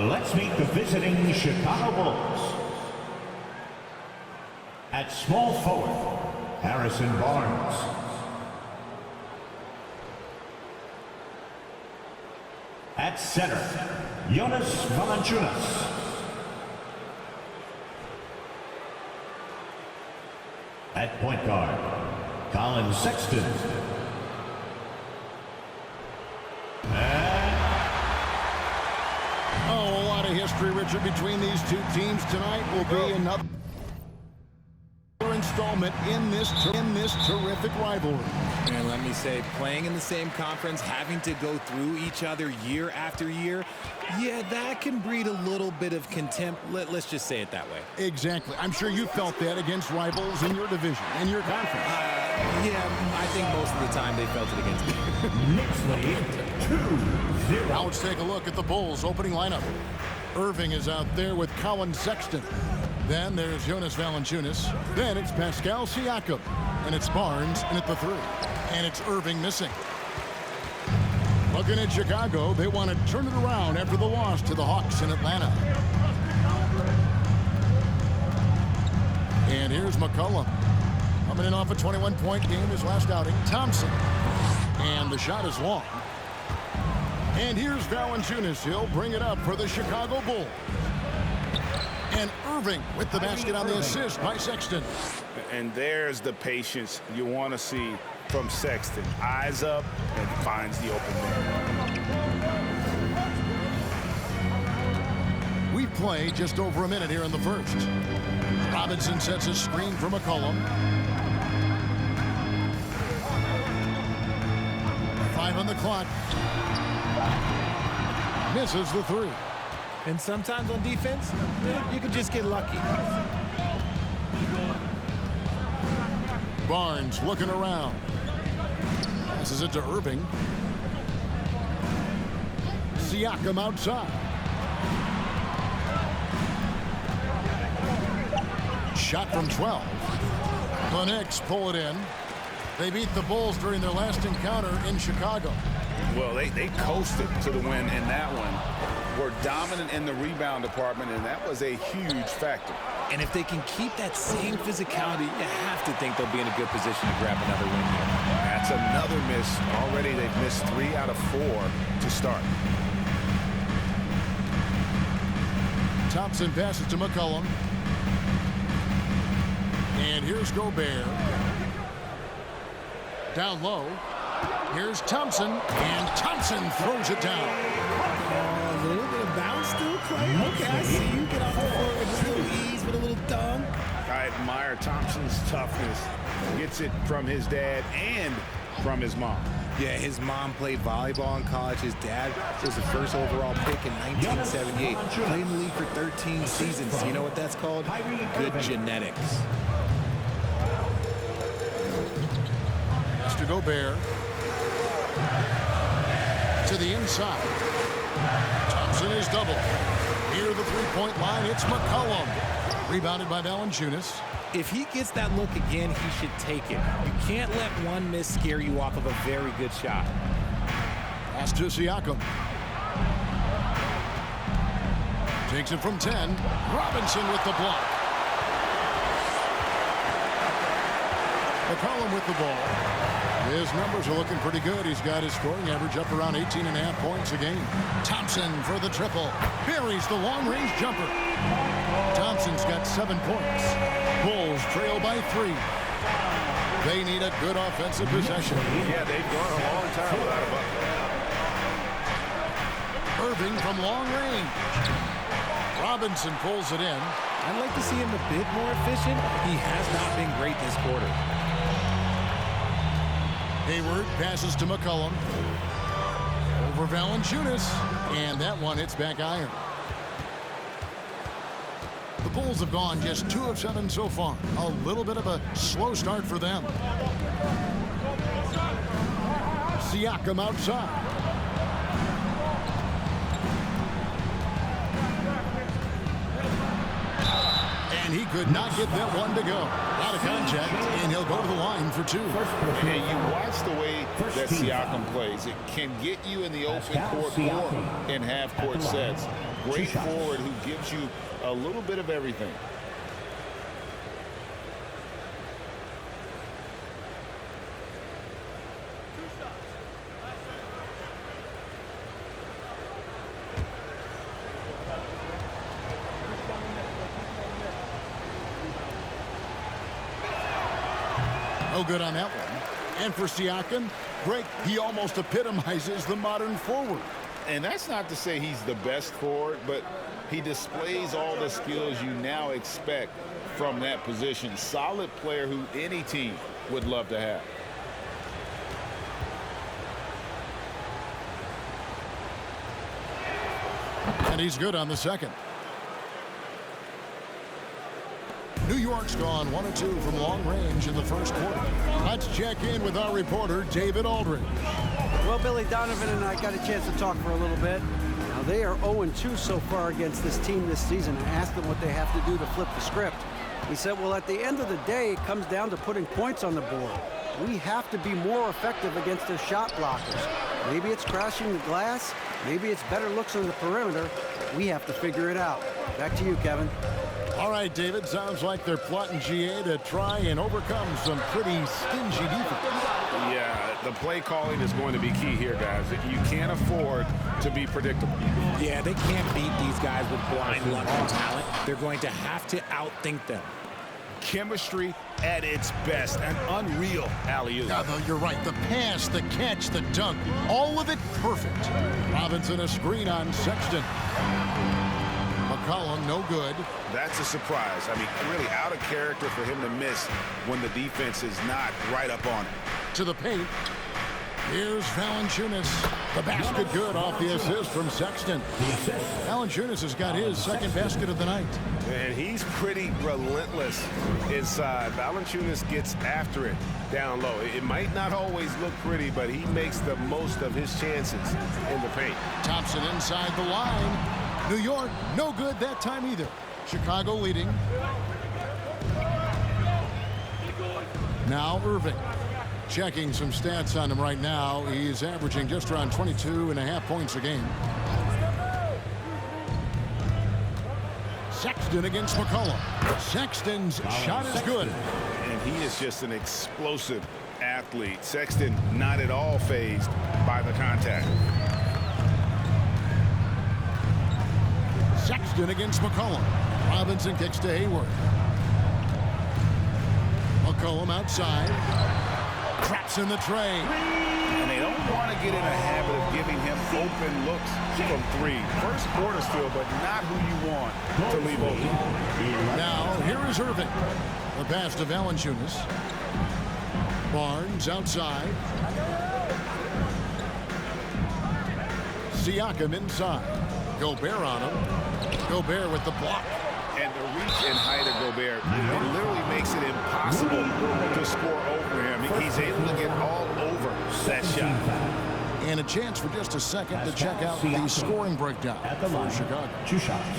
Let's meet the visiting Chicago Bulls. At small forward, Harrison Barnes. At center, Jonas Valanciunas. At point guard, Colin Sexton. Oh, a lot of history, Richard, between these two teams tonight. Will be another installment in this terrific rivalry. And let me say, playing in the same conference, having to go through each other year after year, yeah, that can breed a little bit of contempt. Let's just say it that way. Exactly. I'm sure you felt that against rivals in your division, in your conference. Yeah, I think most of the time they felt it against me. Knicks lead 2-0. Now let's take a look at the Bulls' opening lineup. Irving is out there with Colin Sexton. Then there's Jonas Valanciunas. Then it's Pascal Siakam. And it's Barnes in at the 3. And it's Irving missing. Looking at Chicago, they want to turn it around after the loss to the Hawks in Atlanta. And here's McCollum. Coming in off a 21-point game his last outing. Thompson. And the shot is long. And here's Valanciunas. He'll bring it up for the Chicago Bulls. And Irving with the basket on the assist by Sexton. And there's the patience you want to see from Sexton. Eyes up and finds the open man. We've played just over a minute here in the first. Robinson sets a screen for McCollum. 5 on the clock. Misses the 3. And sometimes on defense, you can just get lucky. Barnes looking around. Passes it to Irving. Siakam outside. Shot from 12. The Knicks pull it in. They beat the Bulls during their last encounter in Chicago. Well, they coasted to the win in that one. Were dominant in the rebound department, and that was a huge factor. And if they can keep that same physicality, you have to think they'll be in a good position to grab another win here. That's another miss. Already they've missed 3 out of 4 to start. Thompson passes to McCollum. And here's Gobert. Down low. Here's Thompson. And Thompson throws it down. A little bit of bounce still, Clay. Okay, I see you get off the floor with a little ease, with a little dunk. I admire Thompson's toughness. Gets it from his dad and from his mom. Yeah, his mom played volleyball in college. His dad was the first overall pick in 1978. Played in the league for 13 seasons. You know what that's called? Good genetics. To Gobert. To the inside. Thompson is double. Near the three-point line, it's McCollum. Rebounded by Valanciunas. If he gets that look again, he should take it. You can't let one miss scare you off of a very good shot. Pass to Siakam. Takes it from 10. Robinson with the block. McCollum with the ball. His numbers are looking pretty good. He's got his scoring average up around 18.5 points a game. Thompson for the triple. Buries the long-range jumper. Thompson's got 7 points. Bulls trail by 3. They need a good offensive possession. Yeah, they've gone a long time without a bucket. Irving from long range. Robinson pulls it in. I'd like to see him a bit more efficient. He has not been great this quarter. Hayward passes to McCollum. Over Valanciunas. And that one hits back iron. The Bulls have gone just 2 of 7 so far. A little bit of a slow start for them. Siakam outside. And he could not get that one to go. Out of contact, and he'll go to the line for 2. Hey, you watch the way that Siakam plays. It can get you in the open court or in half-court sets. great forward who gives you a little bit of everything. No good on that one. And for Siakam, Greg, he almost epitomizes the modern forward. And that's not to say he's the best forward, but he displays all the skills you now expect from that position. Solid player who any team would love to have. And he's good on the second. New York's gone 1 of 2 from long range in the first quarter. Let's check in with our reporter, David Aldridge. Well, Billy, Donovan and I got a chance to talk for a little bit. Now, they are 0-2 so far against this team this season. I asked them what they have to do to flip the script. He said, well, at the end of the day, it comes down to putting points on the board. We have to be more effective against their shot blockers. Maybe it's crashing the glass. Maybe it's better looks on the perimeter. We have to figure it out. Back to you, Kevin. All right, David, sounds like they're plotting GA to try and overcome some pretty stingy defense. Yeah, the play calling is going to be key here, guys. You can't afford to be predictable. Yeah, they can't beat these guys with blind luck and talent. They're going to have to outthink them. Chemistry at its best. An unreal alley-oop. Yeah, though, you're right. The pass, the catch, the dunk, all of it perfect. Robinson a screen on Sexton. McCollum, no good. That's a surprise. I mean, really out of character for him to miss when the defense is not right up on it. To the paint. Here's Valanciunas. The basket good off the assist from Sexton. Valanciunas has got his second basket of the night. And he's pretty relentless inside. Valanciunas gets after it down low. It might not always look pretty, but he makes the most of his chances in the paint. Thompson inside the line. New York, no good that time either. Chicago leading. Now Irving. Checking some stats on him right now. He's averaging just around 22.5 points a game. Sexton against McCollum. Sexton's shot is good. And he is just an explosive athlete. Sexton not at all fazed by the contact. Sexton against McCollum. Robinson kicks to Hayward. McCollum outside. Traps in the tray. And they don't want to get in a habit of giving him open looks from three. First quarter still, but not who you want to leave open. Now, here is Irving. The pass to Valanciunas. Barnes outside. Siakam inside. Gobert on him. Gobert with the block. And the reach and height of Gobert, it literally makes it impossible to score over him. He's able to get all over that shot. And a chance for just a second to check out the scoring breakdown for Chicago. 2 shots.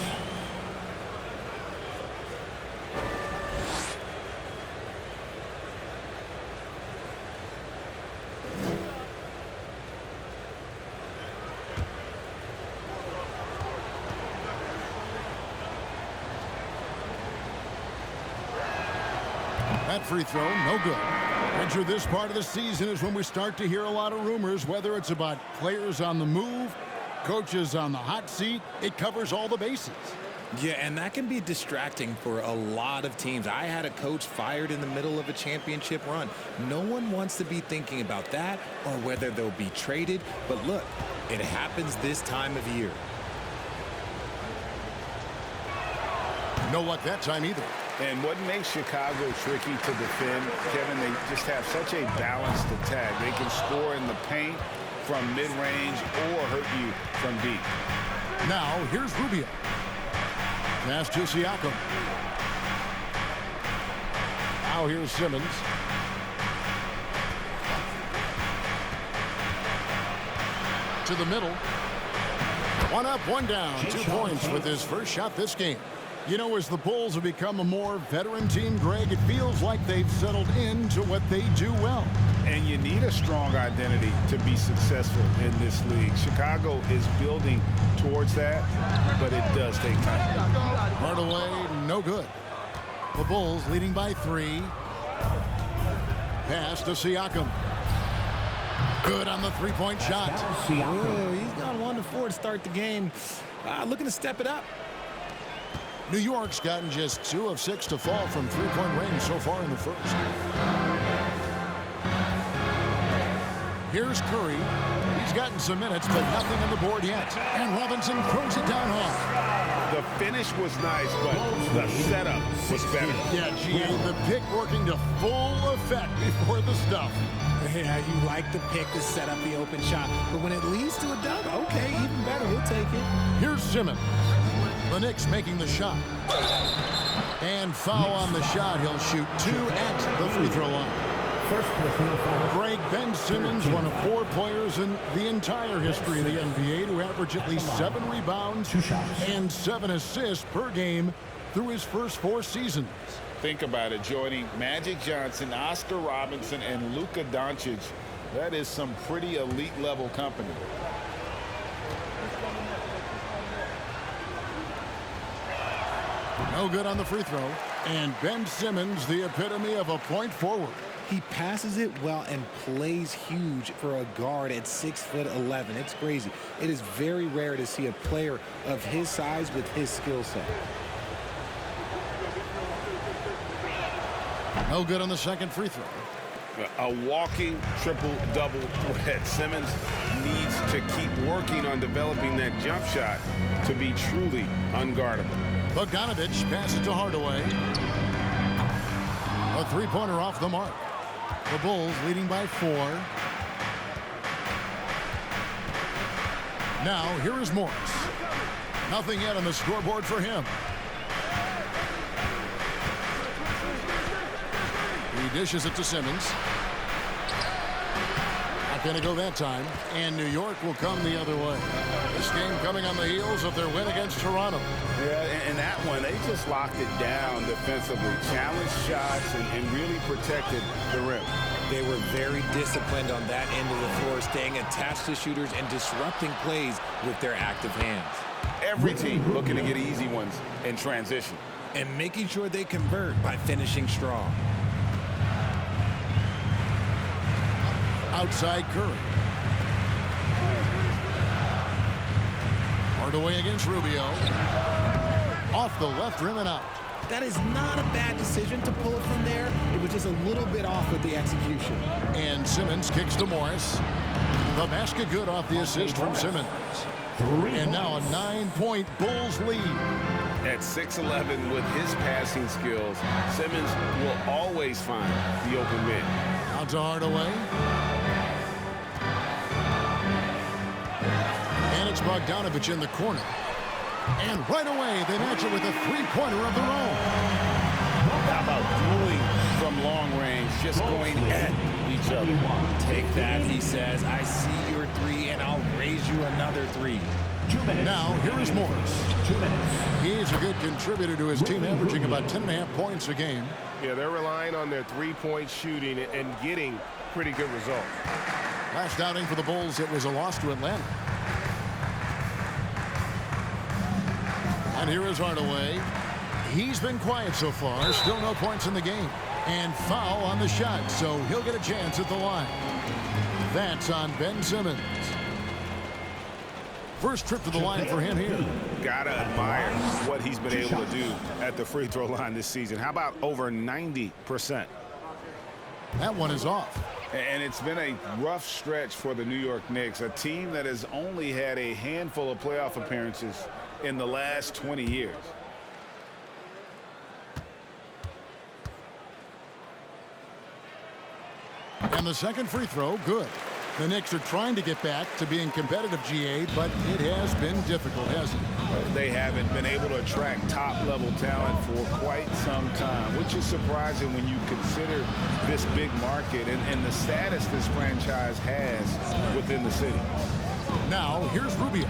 That free throw, no good. Enter this part of the season is when we start to hear a lot of rumors, whether it's about players on the move, coaches on the hot seat. It covers all the bases. Yeah, and that can be distracting for a lot of teams. I had a coach fired in the middle of a championship run. No one wants to be thinking about that or whether they'll be traded. But look, it happens this time of year. No luck that time either. And what makes Chicago tricky to defend, Kevin, they just have such a balanced attack. They can score in the paint from mid-range or hurt you from deep. Now, here's Rubio. Pass to Siakam. Now here's Simmons. To the middle. One up, one down. 2 points with his first shot this game. You know, as the Bulls have become a more veteran team, Greg, it feels like they've settled into what they do well. And you need a strong identity to be successful in this league. Chicago is building towards that, but it does take time. Hardaway, no good. The Bulls leading by 3. Pass to Siakam. Good on the three-point shot. Oh, he's gone 1 to 4 to start the game. Looking to step it up. New York's gotten just 2 of 6 to fall from three-point range so far in the first. Here's Curry. He's gotten some minutes, but nothing on the board yet. And Robinson throws it down hard. The finish was nice, but the setup was better. Yeah, GA, the pick working to full effect before the stuff. Yeah, you like the pick to set up the open shot, but when it leads to a dunk, okay, even better, we'll take it. Here's Simmons. The Knicks making the shot. And foul on the shot. He'll shoot 2 at the free throw line. Greg, Ben Simmons, one of 4 players in the entire history of the NBA to average at least 7 rebounds and 7 assists per game through his first 4 seasons. Think about it, joining Magic Johnson, Oscar Robinson, and Luka Doncic. That is some pretty elite level company. No good on the free throw. And Ben Simmons, the epitome of a point forward. He passes it well and plays huge for a guard at 6'11". It's crazy. It is very rare to see a player of his size with his skill set. No good on the second free throw. A walking triple-double threat. Simmons needs to keep working on developing that jump shot to be truly unguardable. Bogdanovich passes to Hardaway. A three-pointer off the mark. The Bulls leading by 4. Now, here is Morris. Nothing yet on the scoreboard for him. He dishes it to Simmons. Not going to go that time. And New York will come the other way. This game coming on the heels of their win against Toronto. Yeah, and that one, they just locked it down defensively. Challenged shots and really protected the rim. They were very disciplined on that end of the floor, staying attached to shooters and disrupting plays with their active hands. Every team looking to get easy ones in transition. And making sure they convert by finishing strong. Outside Curry. Hardaway against Rubio. Off the left rim and out. That is not a bad decision to pull it from there. It was just a little bit off with the execution. And Simmons kicks to Morris. The basket good off the assist from Simmons. And now a 9-point Bulls lead. At 6'11" with his passing skills, Simmons will always find the open man. Out to Hardaway. And it's Bogdanovich in the corner. And right away, they match it with a three-pointer of their own. How about dueling from long range, just going at each other? Take that, he says. I see your 3, and I'll raise you another 3. Now, here is Morris. He's a good contributor to his team, averaging about 10.5 points a game. Yeah, they're relying on their three-point shooting and getting pretty good results. Last outing for the Bulls, it was a loss to Atlanta. And here is Hardaway. He's been quiet so far. Still no points in the game. And foul on the shot, so he'll get a chance at the line. That's on Ben Simmons. First trip to the line for him here. Gotta admire what he's been able to do at the free throw line this season. How about over 90%? That one is off. And it's been a rough stretch for the New York Knicks, a team that has only had a handful of playoff appearances in the last 20 years. And the second free throw, good. The Knicks are trying to get back to being competitive, GA, but it has been difficult, hasn't it? They haven't been able to attract top-level talent for quite some time, which is surprising when you consider this big market and the status this franchise has within the city. Now, here's Rubio.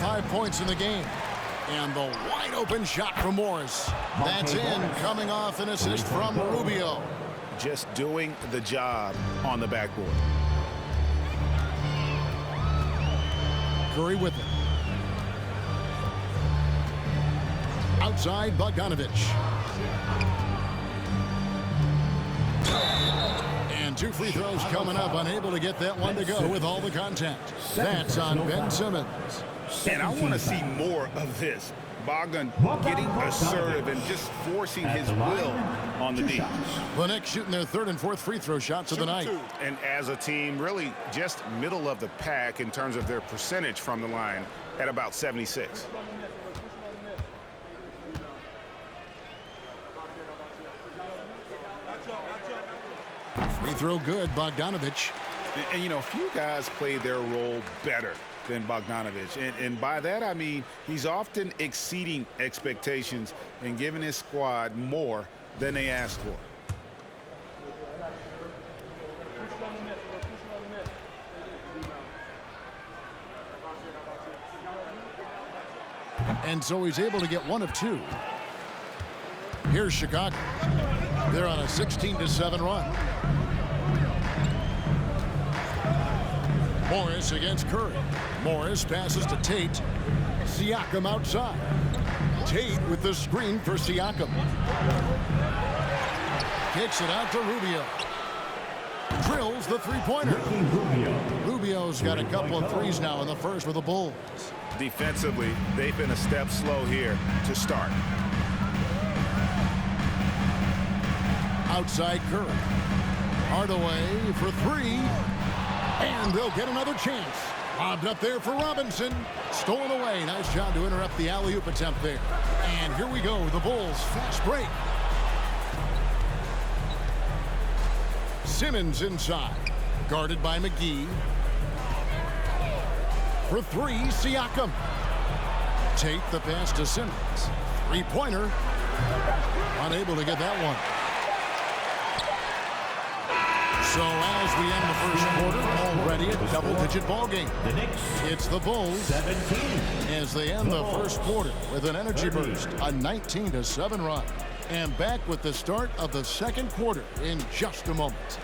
5 points in the game. And the wide open shot from Morris. That's in, coming off an assist from Rubio. Just doing the job on the backboard. Curry with it. Outside, Bogdanovich. And 2 free throws coming up. Unable to get that one to go with all the contact. That's on Ben Simmons. And I want to see more of this. Bogdan getting assertive and just forcing his will on the D. The Knicks shooting their 3rd and 4th free throw shots of the night. And as a team, really just middle of the pack in terms of their percentage from the line at about 76. Free throw good, Bogdanovich. And you know, few guys play their role better than Bogdanovich. And by that, I mean he's often exceeding expectations and giving his squad more than they asked for. And so he's able to get 1 of 2. Here's Chicago. They're on a 16-7 run. Morris against Curry. Morris passes to Tate. Siakam outside. Tate with the screen for Siakam. Kicks it out to Rubio. Drills the three-pointer. Rubio's got a couple of threes now in the first for the Bulls. Defensively, they've been a step slow here to start. Outside Curry. Hardaway for 3. And they'll get another chance. Lobbed up there for Robinson. Stolen away. Nice job to interrupt the alley-oop attempt there. And here we go. The Bulls fast break. Simmons inside. Guarded by McGee. For 3, Siakam. Tate the pass to Simmons. Three-pointer. Unable to get that one. So as we end the first quarter, already a double-digit ball game. It's the Bulls 17 as they end the first quarter with an energy burst, a 19-7 run. And back with the start of the second quarter in just a moment.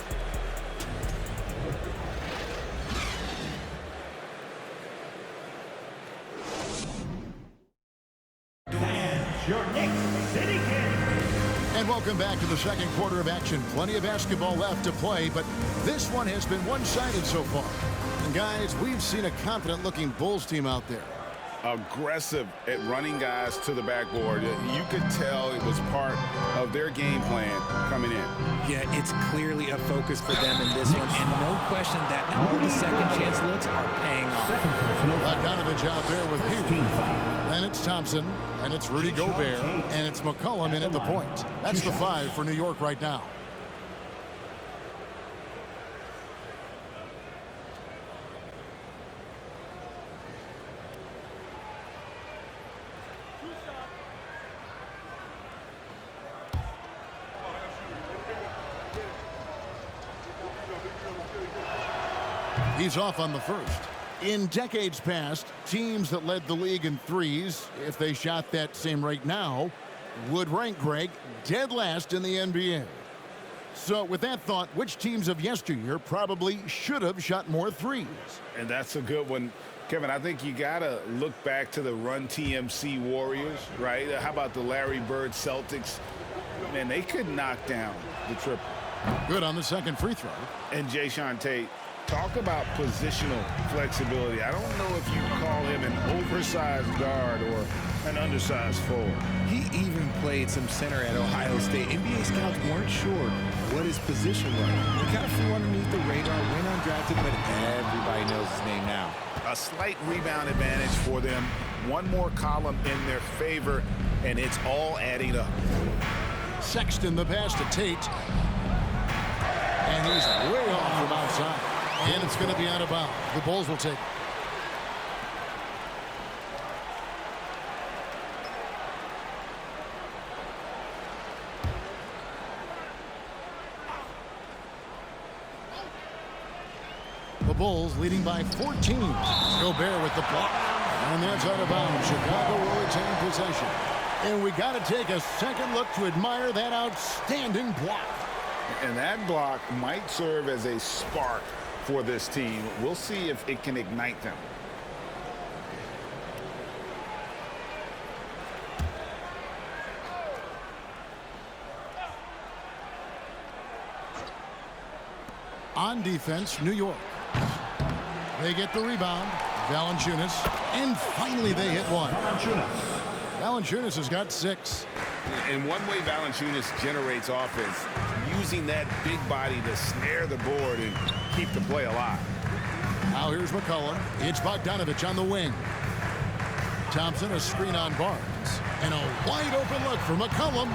And welcome back to the second quarter of action. Plenty of basketball left to play, but this one has been one-sided so far. And guys, we've seen a confident-looking Bulls team out there. Aggressive at running guys to the backboard. You could tell it was part of their game plan coming in. Yeah, it's clearly a focus for them in this one, and no question that all the second chance looks are paying off. Bogdanovich out there with Hugh. Then it's Thompson, and it's Rudy Gobert, and it's McCollum in at the point. That's the 5 for New York right now. He's off on the first. In decades past, teams that led the league in threes, if they shot that same rate now, would rank, Greg, dead last in the NBA. So with that thought, which teams of yesteryear probably should have shot more threes? And that's a good one. Kevin, I think you got to look back to the Run TMC Warriors, right? How about the Larry Bird Celtics? Man, they could knock down the triple. Good on the second free throw. And Jayshawn Tate, talk about positional flexibility. I don't know if you call him an oversized guard or an undersized forward. He even played some center at Ohio State. NBA scouts weren't sure what his position was. He kind of flew underneath the radar, went undrafted, but everybody knows his name now. A slight rebound advantage for them. One more column in their favor, and it's all adding up. Sexton the pass to Tate. And he's way off from outside. And it's going to be out of bounds. The Bulls will take it. The Bulls leading by 14. Gobert with the block. And that's out of bounds. Chicago will retain possession. And we got to take a second look to admire that outstanding block. And that block might serve as a spark for this team. We'll see if it can ignite them. On defense, New York. They get the rebound. Valanciunas. And finally they hit one. Valanciunas has got 6. And one way Valanciunas generates offense, using that big body to snare the board and keep the play alive. Now here's McCollum. It's Bogdanovich on the wing. Thompson, a screen on Barnes. And a wide open look for McCollum.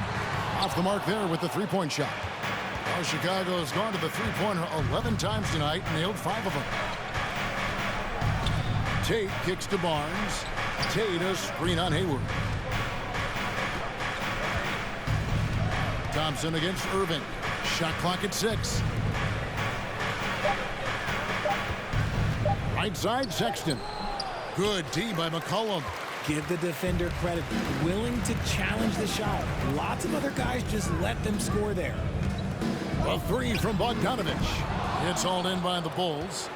Off the mark there with the three-point shot. Well, Chicago has gone to the three-pointer 11 times tonight, nailed 5 of them. Tate kicks to Barnes. Tate a screen on Hayward. Thompson against Irving. Shot clock at 6. Right side, Sexton. Good D by McCollum. Give the defender credit. Willing to challenge the shot. Lots of other guys just let them score there. A 3 from Bogdanovich. It's hauled in by the Bulls.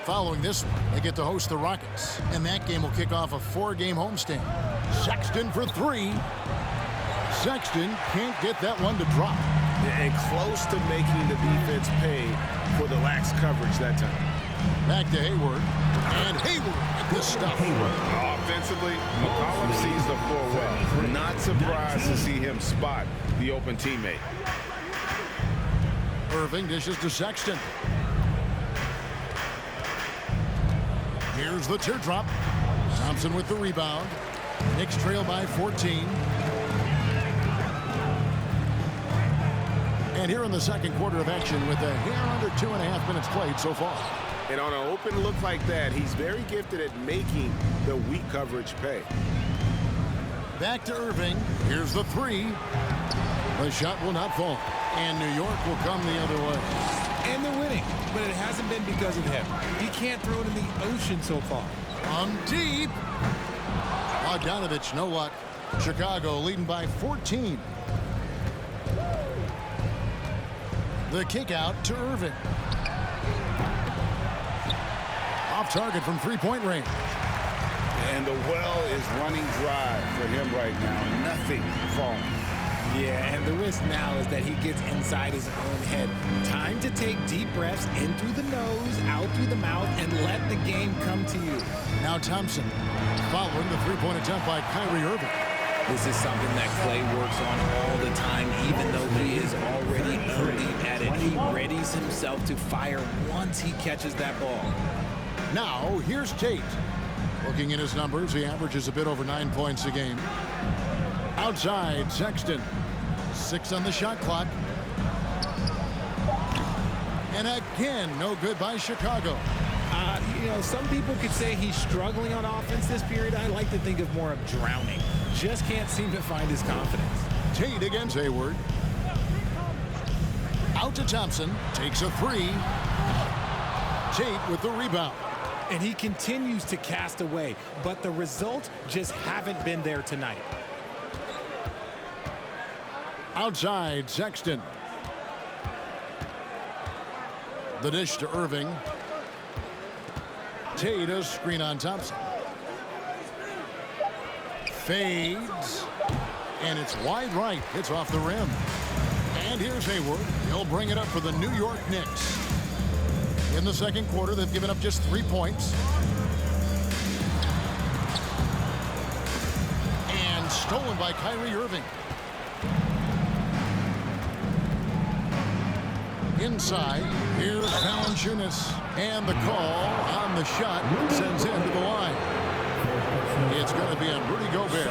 Following this one, they get to host the Rockets. And that game will kick off a 4-game homestand. Sexton for 3. Sexton can't get that one to drop. And close to making the defense pay for the lax coverage that time. Back to Hayward. And Hayward at the stuff. Offensively, McCollum sees the floor well. Not surprised to see him spot the open teammate. Irving dishes to Sexton. Here's the teardrop. Thompson with the rebound. Knicks trail by 14. And here in the second quarter of action with a hair under 2.5 minutes played so far. And on an open look like that, he's very gifted at making the weak coverage pay. Back to Irving. Here's the 3. The shot will not fall. And New York will come the other way. And they're winning, but it hasn't been because of him. He can't throw it in the ocean so far. Deep. Bogdanovich, no luck. Chicago leading by 14. The kick out to Irving. Off target from three-point range. And the well is running dry for him right now. Nothing falling. Yeah, and the risk now is that he gets inside his own head. Time to take deep breaths in through the nose, out through the mouth, and let the game come to you. Now Thompson following the three-point attempt by Kyrie Irving. This is something that Clay works on all the time, even though he is already elite at it. He readies himself to fire once he catches that ball. Now, here's Tate. Looking at his numbers, he averages a bit over 9 points a game. Outside, Sexton. 6 on the shot clock. And again, no good by Chicago. You know, some people could say he's struggling on offense this period. I like to think of more of drowning. Just can't seem to find his confidence. Tate against Hayward. Out to Thompson. Takes a 3. Tate with the rebound. And he continues to cast away, but the results just haven't been there tonight. Outside, Sexton. The dish to Irving. Tate a screen on Thompson. Fades. And it's wide right. It's off the rim. And here's Hayward. He'll bring it up for the New York Knicks. In the second quarter, they've given up just 3 points. And stolen by Kyrie Irving. Inside, here's Valanciunas. And the call on the shot sends him to the line. It's going to be on Rudy Gobert.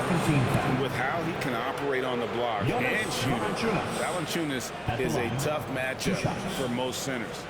With how he can operate on the block and shoot it, Valanciunas is a tough matchup for most centers.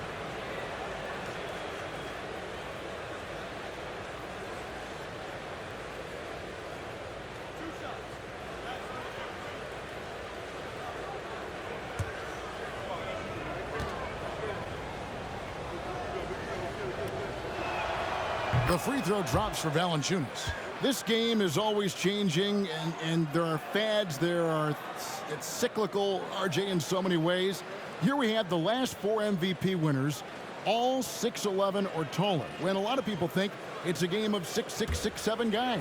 The free throw drops for Valanciunas. This game is always changing, and there are fads. It's cyclical, RJ, in so many ways. Here we have the last 4 MVP winners, all 6'11" or taller, when a lot of people think it's a game of 6'6", 6'7" guys.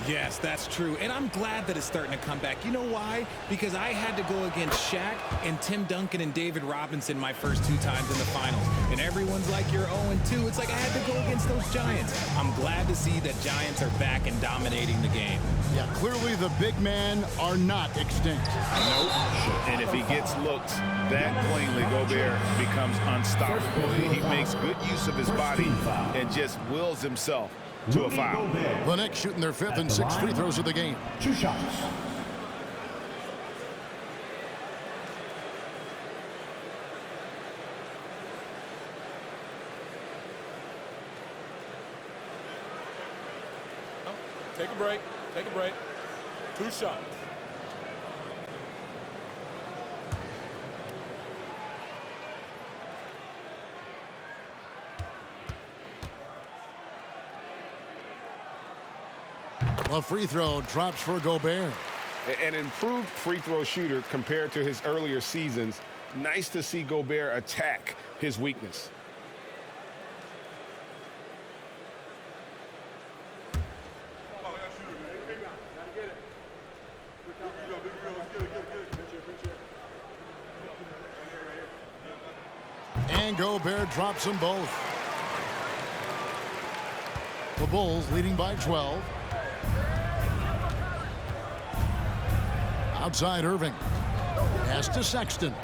Yes, that's true. And I'm glad that it's starting to come back. You know why? Because I had to go against Shaq and Tim Duncan and David Robinson my first 2 times in the finals. And everyone's like, you're 0-2. It's like I had to go against those Giants. I'm glad to see that Giants are back and dominating the game. Yeah, clearly the big men are not extinct. Nope. And if he gets looks, that plainly Gobert becomes unstoppable. He makes good use of his body and just wills himself to a foul. The Knicks shooting their 5th and 6th free throws of the game. 2 shots. Take a break. Take a break. 2 shots. A free throw drops for Gobert. An improved free throw shooter compared to his earlier seasons. Nice to see Gobert attack his weakness. And Gobert drops them both. The Bulls leading by 12. Outside Irving. Pass to Sexton.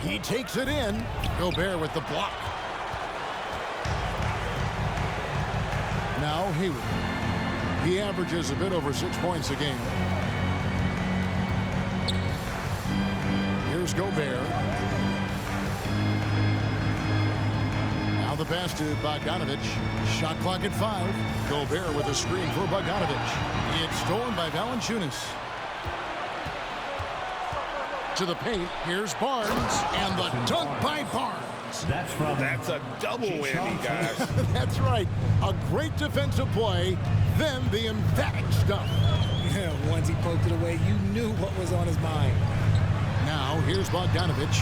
He takes it in. Gobert with the block. Now Hayward. He averages a bit over 6 points a game. Here's Gobert. Now the pass to Bogdanovic. Shot clock at 5. Gobert with a screen for Bogdanovic. It's stolen by Valanciunas. To the paint. Here's Barnes. And the dunk by Barnes. That's a double whammy, guys. That's right. A great defensive play. Then the emphatic stuff. Once he poked it away, you knew what was on his mind. Now, here's Bogdanovic.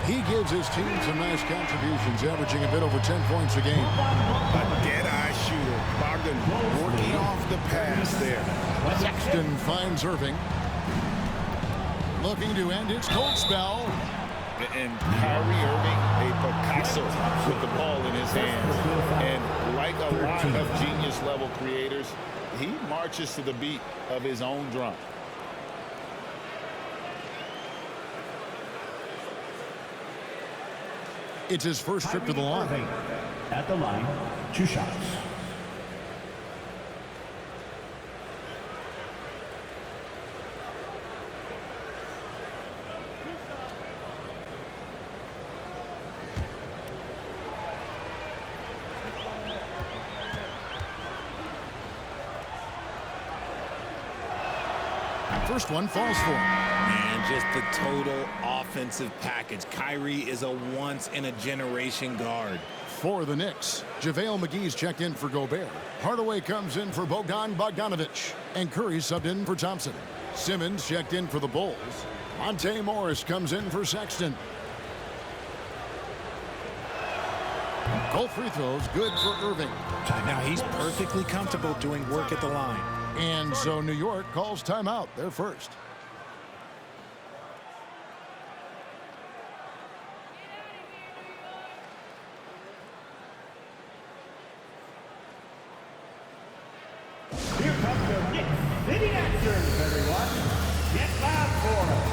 He gives his team some nice contributions, averaging a bit over 10 points a game. A dead-eye shooter. Bogdan working off the pass there. Sexton finds Irving. Looking to end his cold spell. And Kyrie Irving, a Picasso with the ball in his hands. And like a lot of genius-level creators, he marches to the beat of his own drum. It's his first trip to the line. At the line, 2 shots. First one falls for him. Man, just the total offensive package. Kyrie is a once-in-a-generation guard. For the Knicks, JaVale McGee's checked in for Gobert. Hardaway comes in for Bogdanovic. And Curry subbed in for Thompson. Simmons checked in for the Bulls. Monte Morris comes in for Sexton. Both free throws good for Irving. Now he's perfectly comfortable doing work at the line. And so New York calls timeout. They're first. Here comes the Knicks City Dancers, everyone. Get loud for them.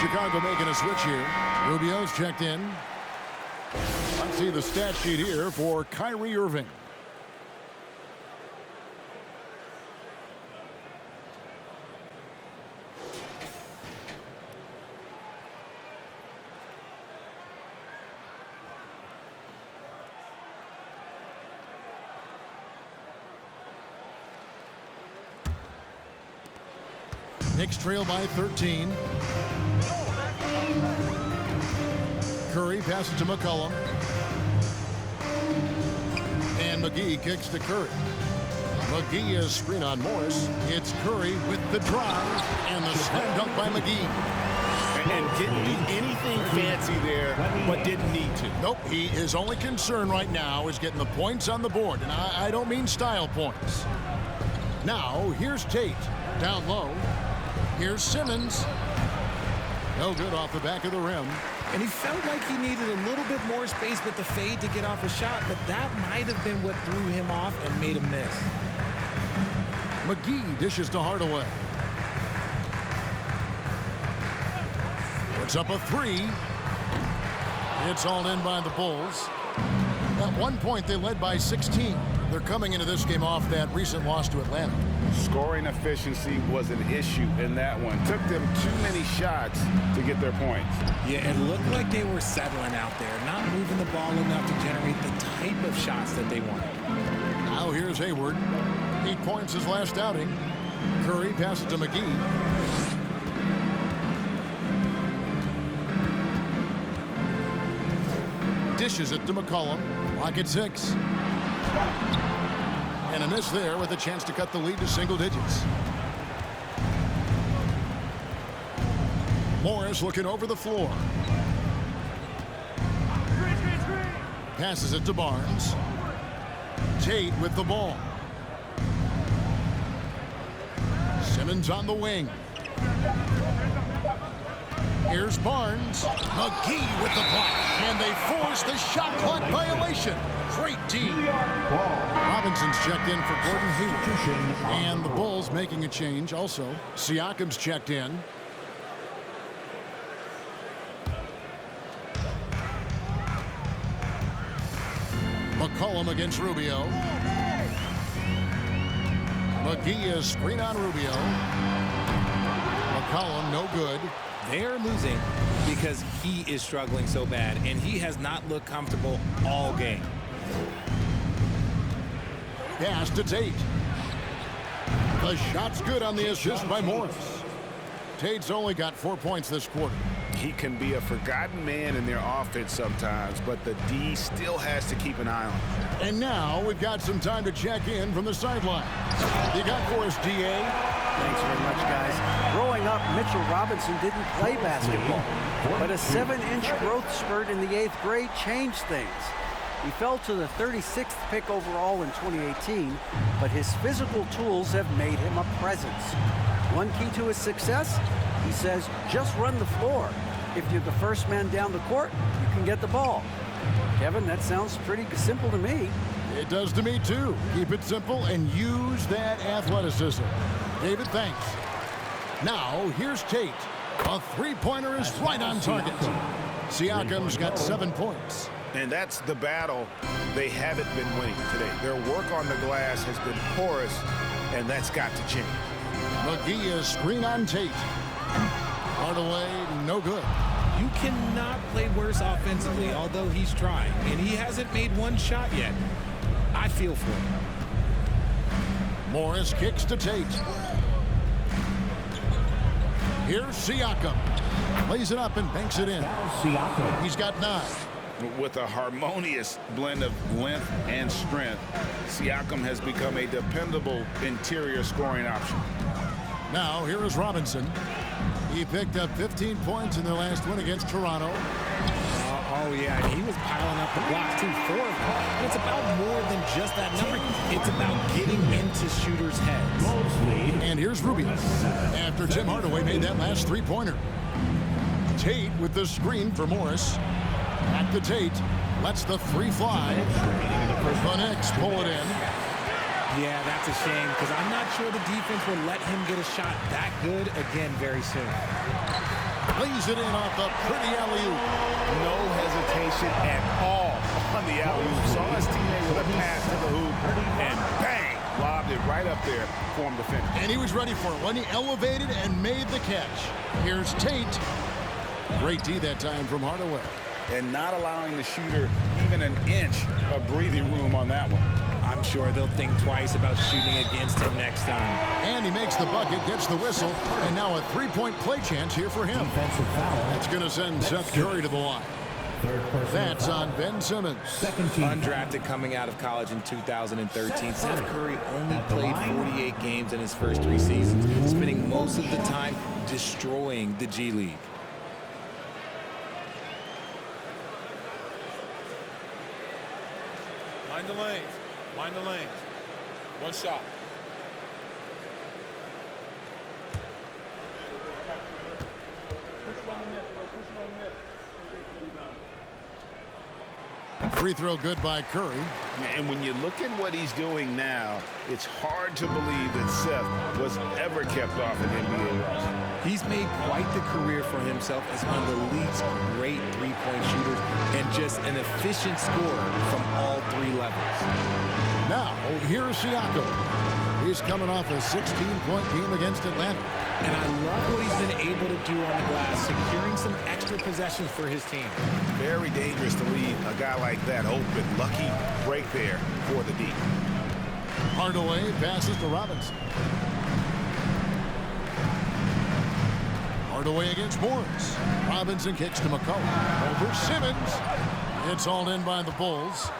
Chicago making a switch here. Rubio's checked in. Let's see the stat sheet here for Kyrie Irving. Knicks trail by 13. Curry passes to McCollum. And McGee kicks to Curry. McGee is screen on Morris. It's Curry with the drive and the slam dunk by McGee. And didn't do anything fancy there, but didn't need to. Nope, his only concern right now is getting the points on the board. And I don't mean style points. Now, here's Tate. Down low. Here's Simmons. No good off the back of the rim. And he felt like he needed a little bit more space with the fade to get off a shot, but that might have been what threw him off and made him miss. McGee dishes to Hardaway. Puts up a three. It's all in by the Bulls. At one point, they led by 16. They're coming into this game off that recent loss to Atlanta. Scoring efficiency was an issue in that one. Took them too many shots to get their points. Yeah, it looked like they were settling out there, not moving the ball enough to generate the type of shots that they wanted. Now here's Hayward. 8 points his last outing. Curry passes to McGee. Dishes it to McCollum. Lock at 6. And a miss there with a chance to cut the lead to single digits. Morris looking over the floor. Passes it to Barnes. Tate with the ball. Simmons on the wing. Here's Barnes. McGee with the block. And they force the shot clock violation. Great team. Robinson's checked in for Gordon Hayward. And the Bulls making a change also. Siakam's checked in. McCollum against Rubio. McGee is screen on Rubio. McCollum no good. They're losing because he is struggling so bad, and he has not looked comfortable all game. Pass to Tate. The shot's good on the assist by Morris. Tate's only got 4 points this quarter. He can be a forgotten man in their offense sometimes, but the D still has to keep an eye on him. And now we've got some time to check in from the sideline. You got for us, DA? Thanks very much, guys. Growing up, Mitchell Robinson didn't play basketball, but a 7-inch growth spurt in the 8th grade changed things. He fell to the 36th pick overall in 2018, but his physical tools have made him a presence. One key to his success, he says, just run the floor. If you're the first man down the court, you can get the ball. Kevin, that sounds pretty simple to me. It does to me, too. Keep it simple and use that athleticism. David, thanks. Now, here's Tate. A three-pointer is right on target. Siakam's got 7 points. And that's the battle they haven't been winning today. Their work on the glass has been porous, and that's got to change. McGee is screen on Tate. Hardaway, no good. You cannot play worse offensively, although he's trying, and he hasn't made one shot yet. I feel for him. Morris kicks to Tate. Here's Siakam. Lays it up and banks it in. He's got 9. With a harmonious blend of length and strength, Siakam has become a dependable interior scoring option. Now, here is Robinson. He picked up 15 points in their last win against Toronto. Oh, yeah, and he was piling up the blocks, too. 4 of them. And it's about more than just that number. It's about getting into shooters' heads. And here's Rubio after Tim Hardaway made that last three-pointer. Tate with the screen for Morris. Back to Tate. Lets the 3 fly. The Knicks pull it in. Yeah, that's a shame because I'm not sure the defense will let him get a shot that good again very soon. Lays lays it in off the pretty alley-oop. No hesitation at all on the alley-oop. Saw his teammate with a pass to the hoop, and bang, lobbed it right up there for him to finish. And he was ready for it when he elevated and made the catch. Here's Tate. Great D that time from Hardaway. And not allowing the shooter even an inch of breathing room on that one. I'm sure they'll think twice about shooting against him next time. And he makes the bucket, gets the whistle, and now a three-point play chance here for him. That's going to send Seth Curry to the line. That's on Ben Simmons. Undrafted coming out of college in 2013, Seth Curry only played 48 games in his first 3 seasons, spending most of the time destroying the G League. Mind the lanes. Mind the lanes. One shot. Free throw good by Curry. And when you look at what he's doing now, it's hard to believe that Seth was ever kept off an NBA roster. He's made quite the career for himself as one of the league's great three-point shooters and just an efficient scorer from all 3 levels. Now, here's Siakam. He's coming off a 16-point game against Atlanta. And I love what he's been able to do on the glass, securing some extra possessions for his team. Very dangerous to leave a guy like that open. Lucky break there for the D. Hardaway passes to Robinson. Hardaway against Morris. Robinson kicks to McCollum. Over Simmons. It's all in by the Bulls.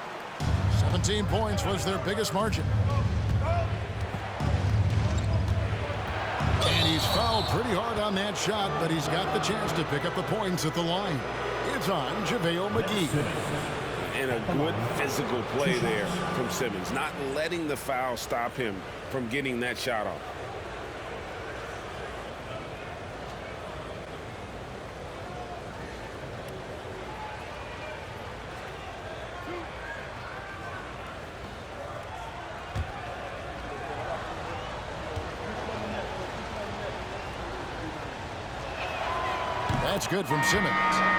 17 points was their biggest margin. And he's fouled pretty hard on that shot, but he's got the chance to pick up the points at the line. It's on JaVale McGee. And a good physical play there from Simmons, not letting the foul stop him from getting that shot off. That's good from Simmons.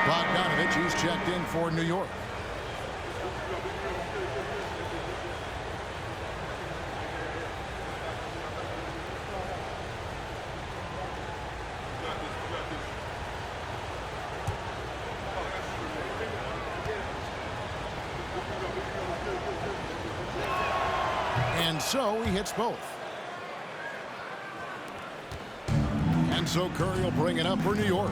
Bogdanovich, he's checked in for New York. And so he hits both. And so Curry will bring it up for New York.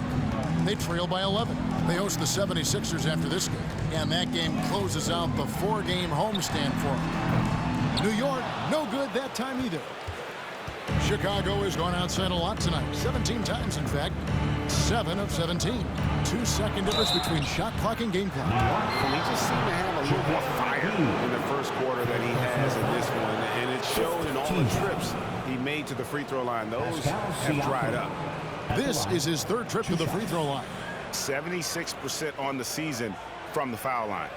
They trail by 11. They host the 76ers after this game. And that game closes out the 4-game homestand for them. New York, no good that time either. Chicago has gone outside a lot tonight. 17 times, in fact. 7 of 17. 2-second difference between shot clock and game clock. And he just seemed to have a little more fire in the first quarter than he has in this one. And it showed in all the trips he made to the free throw line. Those have dried up. This is his 3rd trip to the free throw line. 76% on the season from the foul line.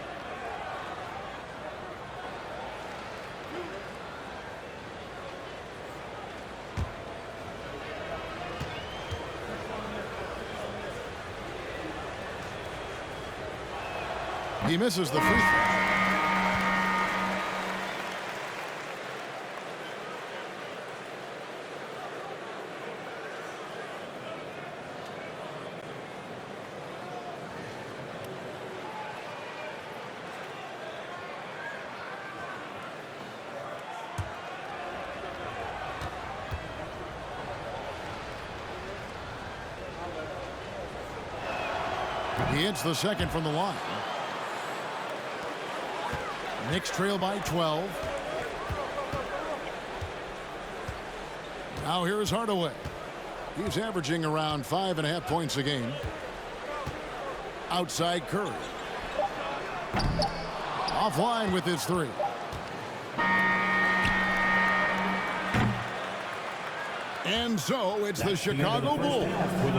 He misses the free throw. He hits the second from the line. Knicks trail by 12. Now here is Hardaway. He's averaging around 5.5 points a game. Outside Curry. Offline with his 3. And so it's the Chicago Bulls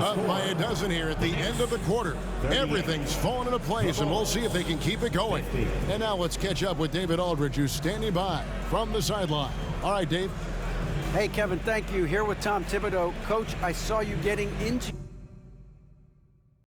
up by a dozen here at the end of the quarter. Everything's fallen into place, and we'll see if they can keep it going. And now let's catch up with David Aldridge, who's standing by from the sideline. All right, Dave. Hey, Kevin, thank you. Here with Tom Thibodeau. Coach, I saw you getting into